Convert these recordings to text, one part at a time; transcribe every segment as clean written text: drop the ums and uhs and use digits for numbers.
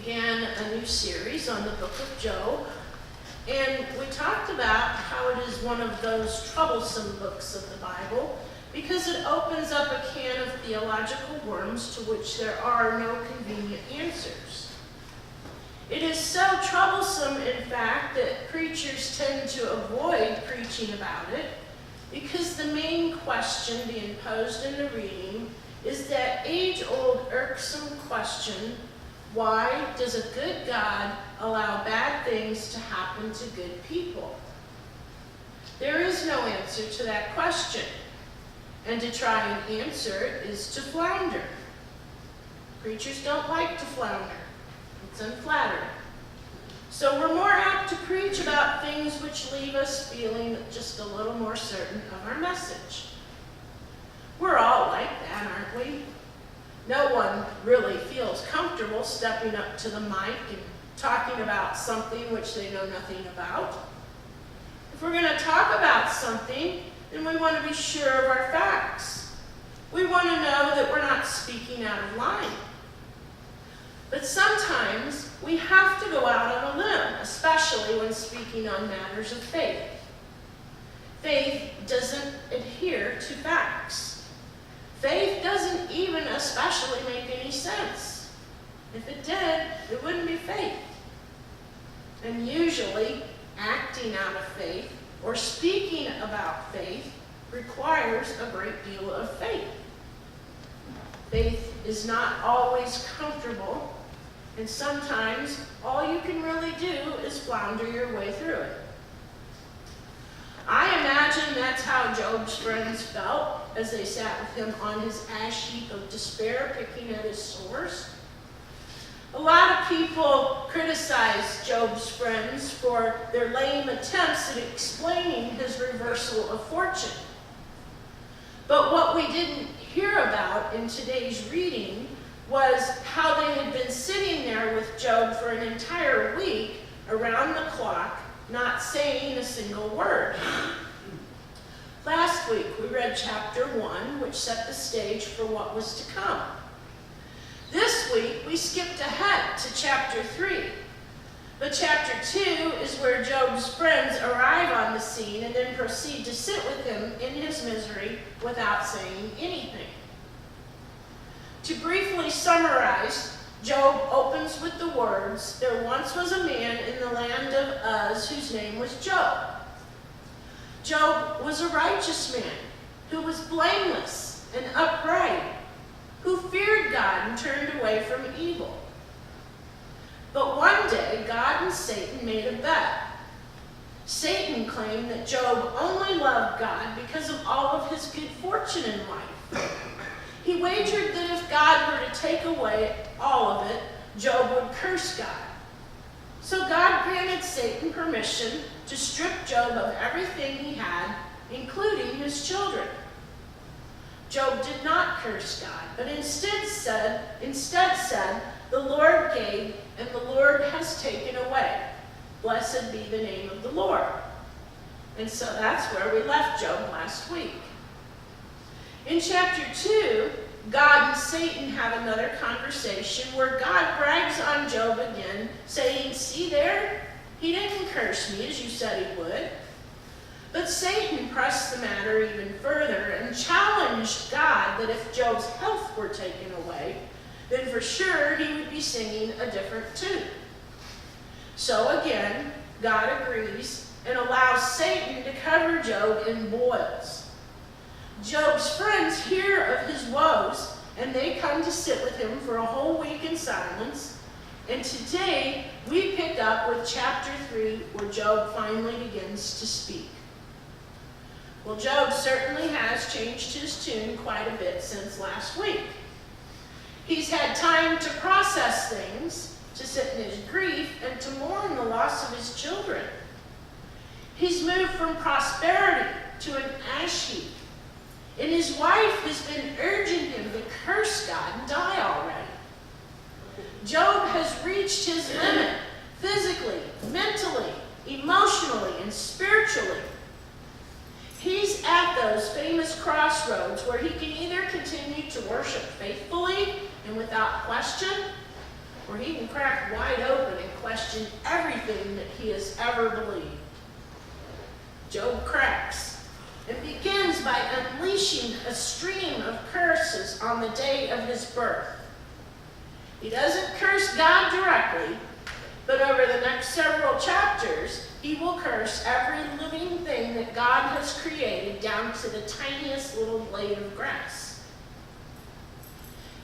began a new series on the book of Job, and we talked about how it is one of those troublesome books of the Bible because it opens up a can of theological worms to which there are no convenient answers. It is so troublesome, in fact, that preachers tend to avoid preaching about it because the main question being posed in the reading is that age-old irksome question, why does a good God allow bad things to happen to good people? There is no answer to that question, and to try and answer it is to flounder. Preachers don't like to flounder. It's unflattering. So we're more apt to preach about things which leave us feeling just a little more certain of our message. We're all like that, aren't we? No one really feels comfortable stepping up to the mic and talking about something which they know nothing about. If we're going to talk about something, then we want to be sure of our facts. We want to know that we're not speaking out of line. But sometimes we have to go out on a limb, especially when speaking on matters of faith. Faith doesn't adhere to facts. Faith doesn't even especially make any sense. If it did, it wouldn't be faith. And usually, acting out of faith or speaking about faith requires a great deal of faith. Faith is not always comfortable, and sometimes all you can really do is flounder your way through it. I imagine that's how Job's friends felt as they sat with him on his ash heap of despair, picking at his sores. A lot of people criticize Job's friends for their lame attempts at explaining his reversal of fortune. But what we didn't hear about in today's reading was how they had been sitting there with Job for an entire week around the clock, not saying a single word. Last week we read chapter 1, which set the stage for what was to come. This week we skipped ahead to chapter 3. But chapter 2 is where Job's friends arrive on the scene and then proceed to sit with him in his misery without saying anything. To briefly summarize, Job opens with the words, "There once was a man in the land of Uz whose name was Job." Job was a righteous man who was blameless and upright, who feared God and turned away from evil. But one day, God and Satan made a bet. Satan claimed that Job only loved God because of all of his good fortune in life. He wagered that if God were to take away all of it, Job would curse God. So God granted Satan permission to strip Job of everything he had, including his children. Job did not curse God, but instead said, "The Lord gave, and the Lord has taken away. Blessed be the name of the Lord." And so that's where we left Job last week. In chapter 2, God and Satan have another conversation where God brags on Job again, saying, "See there? He didn't curse me as you said he would." But Satan pressed the matter even further and challenged God that if Job's health were taken away, then for sure he would be singing a different tune. So again, God agrees and allows Satan to cover Job in boils. Job's friends hear of his woes, and they come to sit with him for a whole week in silence. And today, we pick up with chapter 3, where Job finally begins to speak. Well, Job certainly has changed his tune quite a bit since last week. He's had time to process things, to sit in his grief, and to mourn the loss of his children. He's moved from prosperity to an ash heap. And his wife has been urging him to curse God and die already. Job has reached his limit physically, mentally, emotionally, and spiritually. He's at those famous crossroads where he can either continue to worship faithfully and without question, where he can crack wide open and question everything that he has ever believed. Job cracks and begins by unleashing a stream of curses on the day of his birth. He doesn't curse God directly, but over the next several chapters, he will curse every living thing that God has created down to the tiniest little blade of grass.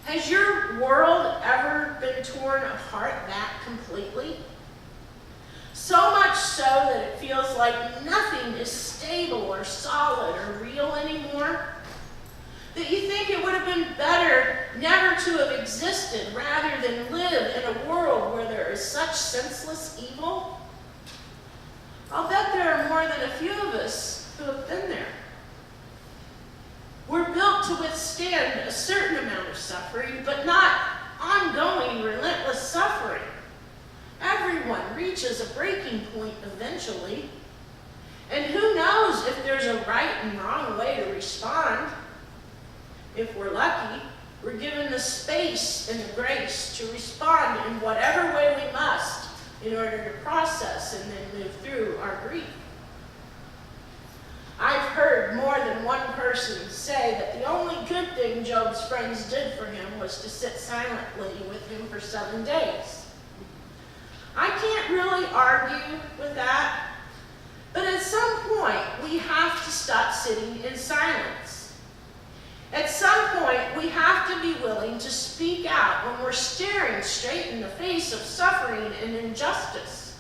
Has your world ever been torn apart that completely? So much so that it feels like nothing is stable or solid or real anymore? That you think it would have been better never to have existed rather than live in a world where there is such senseless evil? I'll bet there are more than a few of us who have been there. We're built to withstand a certain amount of suffering, but not ongoing, relentless suffering. Everyone reaches a breaking point eventually. And who knows if there's a right and wrong way to respond? If we're lucky, we're given the space and the grace to respond in whatever way we must in order to process and then move through our grief. I've heard more than one person say that the only good thing Job's friends did for him was to sit silently with him for 7 days. I can't really argue with that, but at some point we have to stop sitting in silence. At some point, we have to be willing to speak out when we're staring straight in the face of suffering and injustice.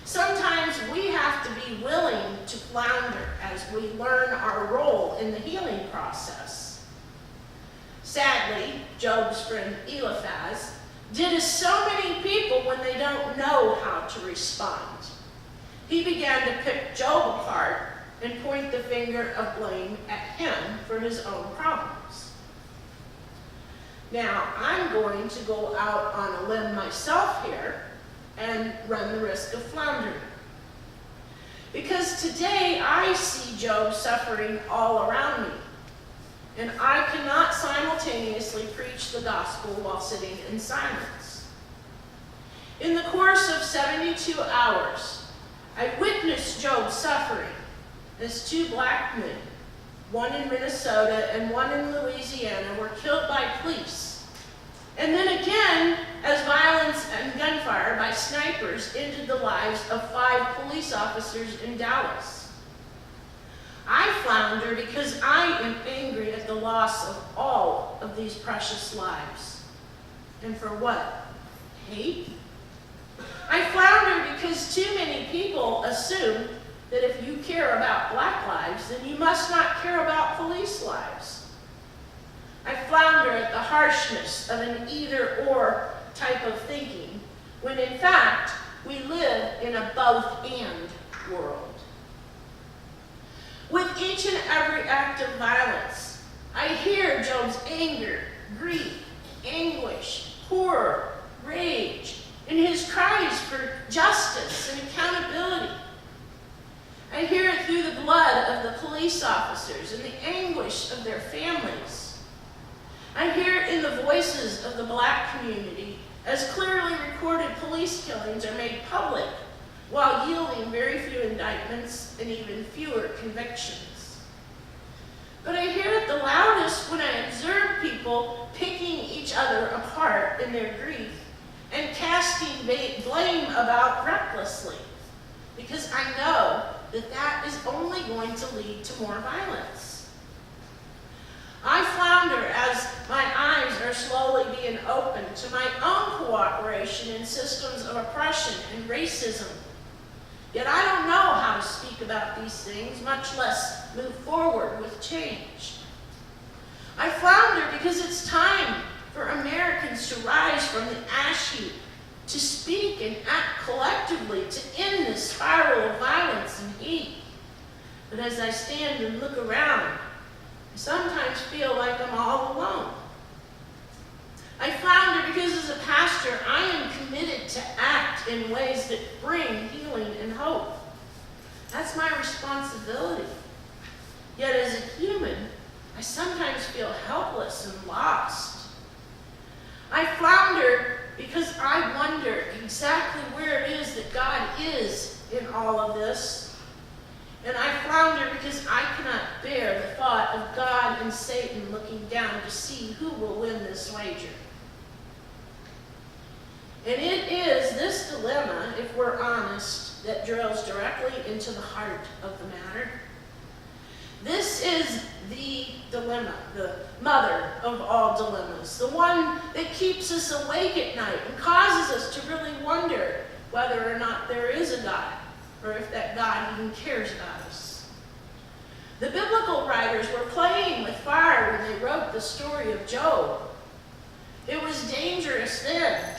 Sometimes we have to be willing to flounder as we learn our role in the healing process. Sadly, Job's friend Eliphaz did as so many people when they don't know how to respond. He began to pick Job apart and point the finger of blame at him for his own problems. Now, I'm going to go out on a limb myself here and run the risk of floundering. Because today I see Job suffering all around me, and I cannot simultaneously preach the gospel while sitting in silence. In the course of 72 hours, I witnessed Job suffering as 2 black men, one in Minnesota and one in Louisiana, were killed by police. And then again, as violence and gunfire by snipers ended the lives of 5 police officers in Dallas. I flounder because I am angry at the loss of all of these precious lives. And for what? Hate? I flounder because too many people assume that if you care about black lives, then you must not care about police lives. I flounder at the harshness of an either-or type of thinking, when in fact, we live in a both-and world. With each and every act of violence, I hear Job's anger, grief, anguish, horror, rage, and his cries for justice and accountability. I hear it through the blood of the police officers and the anguish of their families. I hear it in the voices of the black community as clearly recorded police killings are made public while yielding very few indictments and even fewer convictions. But I hear it the loudest when I observe people picking each other apart in their grief and casting blame about recklessly, because I know that that is only going to lead to more violence. I flounder as my eyes are slowly being opened to my own cooperation in systems of oppression and racism. Yet I don't know how to speak about these things, much less move forward with change. I flounder because it's time for Americans to rise from the ash heap, to speak and act collectively to end this spiral of violence and hate. But as I stand and look around, I sometimes feel like I'm all alone. I flounder because as a pastor, I am committed to act in ways that bring healing and hope. That's my responsibility. Yet as a human, I sometimes feel helpless and lost. I flounder because I wonder exactly where it is that God is in all of this. And I flounder because I cannot bear the thought of God and Satan looking down to see who will win this wager. And it is this dilemma, if we're honest, that drills directly into the heart of the matter. This is the dilemma, the mother of all dilemmas, the one that keeps us awake at night and causes us to really wonder whether or not there is a God, or if that God even cares about us. The biblical writers were playing with fire when they wrote the story of Job. It was dangerous then,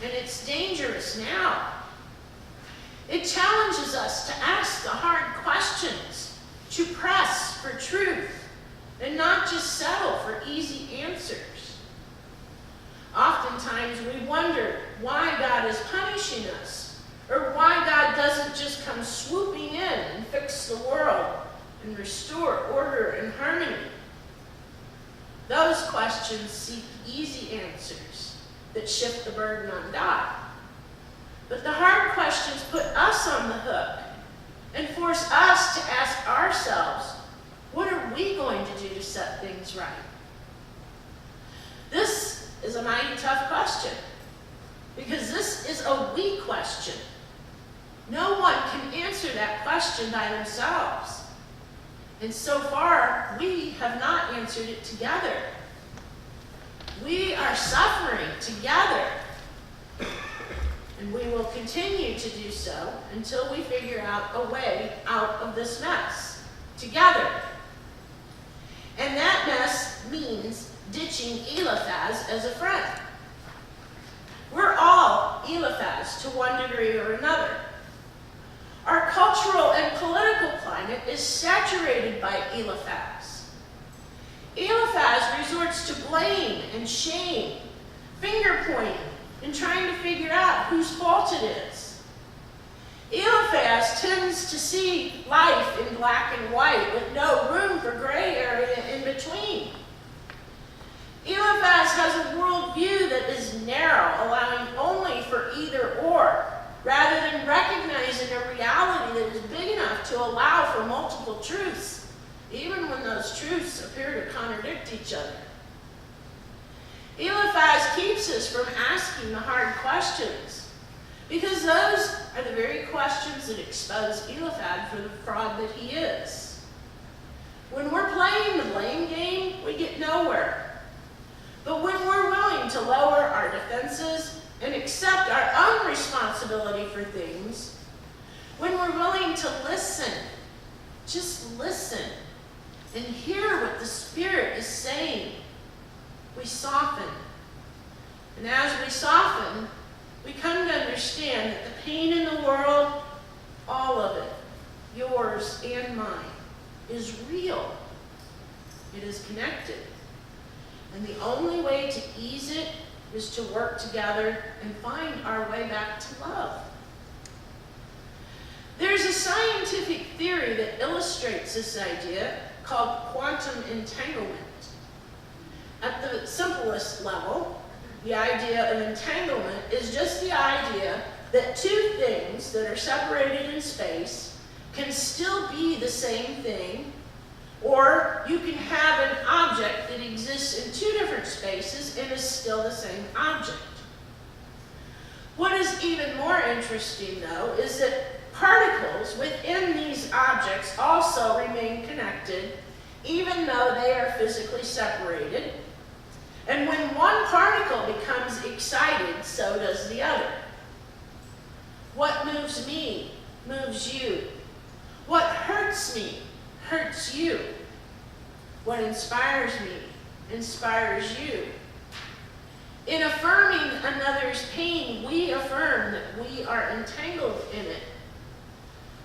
and it's dangerous now. It challenges us to ask the hard questions, to press for truth, and not just settle for easy answers. Oftentimes we wonder why God is punishing us, or why God doesn't just come swooping in and fix the world and restore order and harmony. Those questions seek easy answers that shift the burden on God. But the hard questions put us on the hook and force us to ask ourselves, what are we going to do to set things right? This is a mighty tough question, because this is a we question. No one can answer that question by themselves. And so far, we have not answered it together. We are suffering together. And we will continue to do so until we figure out a way out of this mess together. And that mess means ditching Eliphaz as a friend. We're all Eliphaz to one degree or another. Our cultural and political climate is saturated by Eliphaz. Eliphaz resorts to blame and shame, finger-pointing, and trying to figure out whose fault it is. Eliphaz tends to see life in black and white with no room for gray area in between. Eliphaz has a worldview that is narrow, allowing only for either or, rather than recognizing a reality that is big enough to allow for multiple truths, even when those truths appear to contradict each other. Eliphaz keeps us from asking the hard questions, because those are the very questions that expose Eliphaz for the fraud that he is. When we're playing the blame game, we get nowhere. But when we're willing to lower our defenses and accept our own responsibility for things, when we're willing to listen, just listen, and hear what the Spirit is saying, we soften. And as we soften, we come to understand that the pain in the world, all of it, yours and mine, is real. It is connected. And the only way to ease it is to work together and find our way back to love. There's a scientific theory that illustrates this idea called quantum entanglement. At the simplest level, the idea of entanglement is just the idea that two things that are separated in space can still be the same thing, or you can have an object that exists in two different spaces and is still the same object. What is even more interesting, though, is that particles within these objects also remain connected, even though they are physically separated. And when one particle becomes excited, so does the other. What moves me moves you. What hurts me hurts you. What inspires me inspires you. In affirming another's pain, we affirm that we are entangled in it.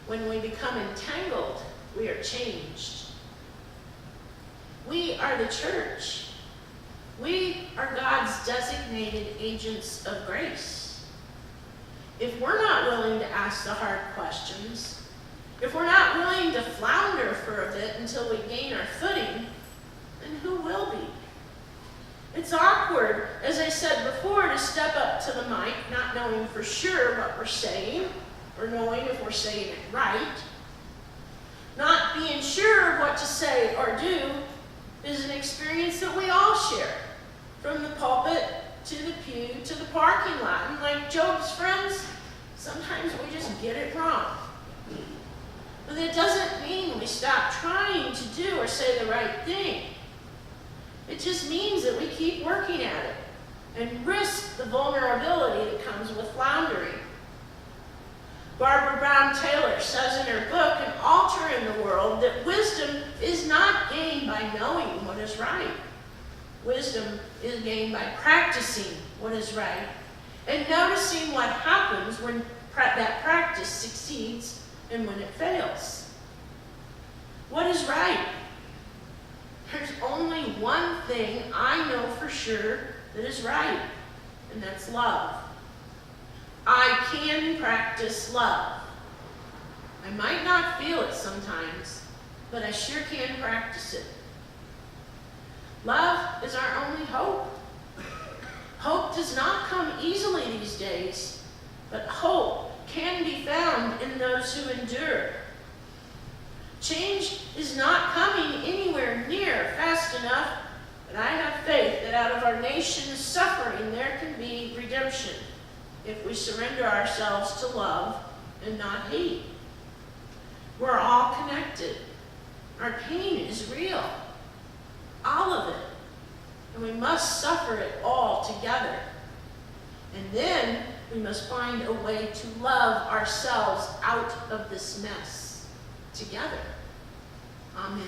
When we become entangled, we are changed. We are the church. We are God's designated agents of grace. If we're not willing to ask the hard questions, if we're not willing to flounder for a bit until we gain our footing, then who will be? It's It's awkward, as I said before, to step up to the mic not knowing for sure what we're saying, or knowing if we're saying it right. Not being sure of what to say or do is an experience that we all share, from the pulpit to the pew to the parking lot. And like Job's friends, sometimes we just get it wrong. But that doesn't mean we stop trying to do or say the right thing. It just means that we keep working at it and risk the vulnerability that comes with floundering. Barbara Brown Taylor says in her book, An Altar in the World, that wisdom is not gained by knowing what is right. Wisdom is gained by practicing what is right and noticing what happens when that practice succeeds and when it fails. What is right? There's only one thing I know for sure that is right, and that's love. I can practice love. I might not feel it sometimes, but I sure can practice it. Love is our only hope. Hope does not come easily these days, but hope can be found in those who endure. Change is not coming anywhere near fast enough, but I have faith that out of our nation's suffering there can be redemption if we surrender ourselves to love and not hate. We're all connected. Our pain is real, all of it, and we must suffer it all together. And then we must find a way to love ourselves out of this mess together. Amen.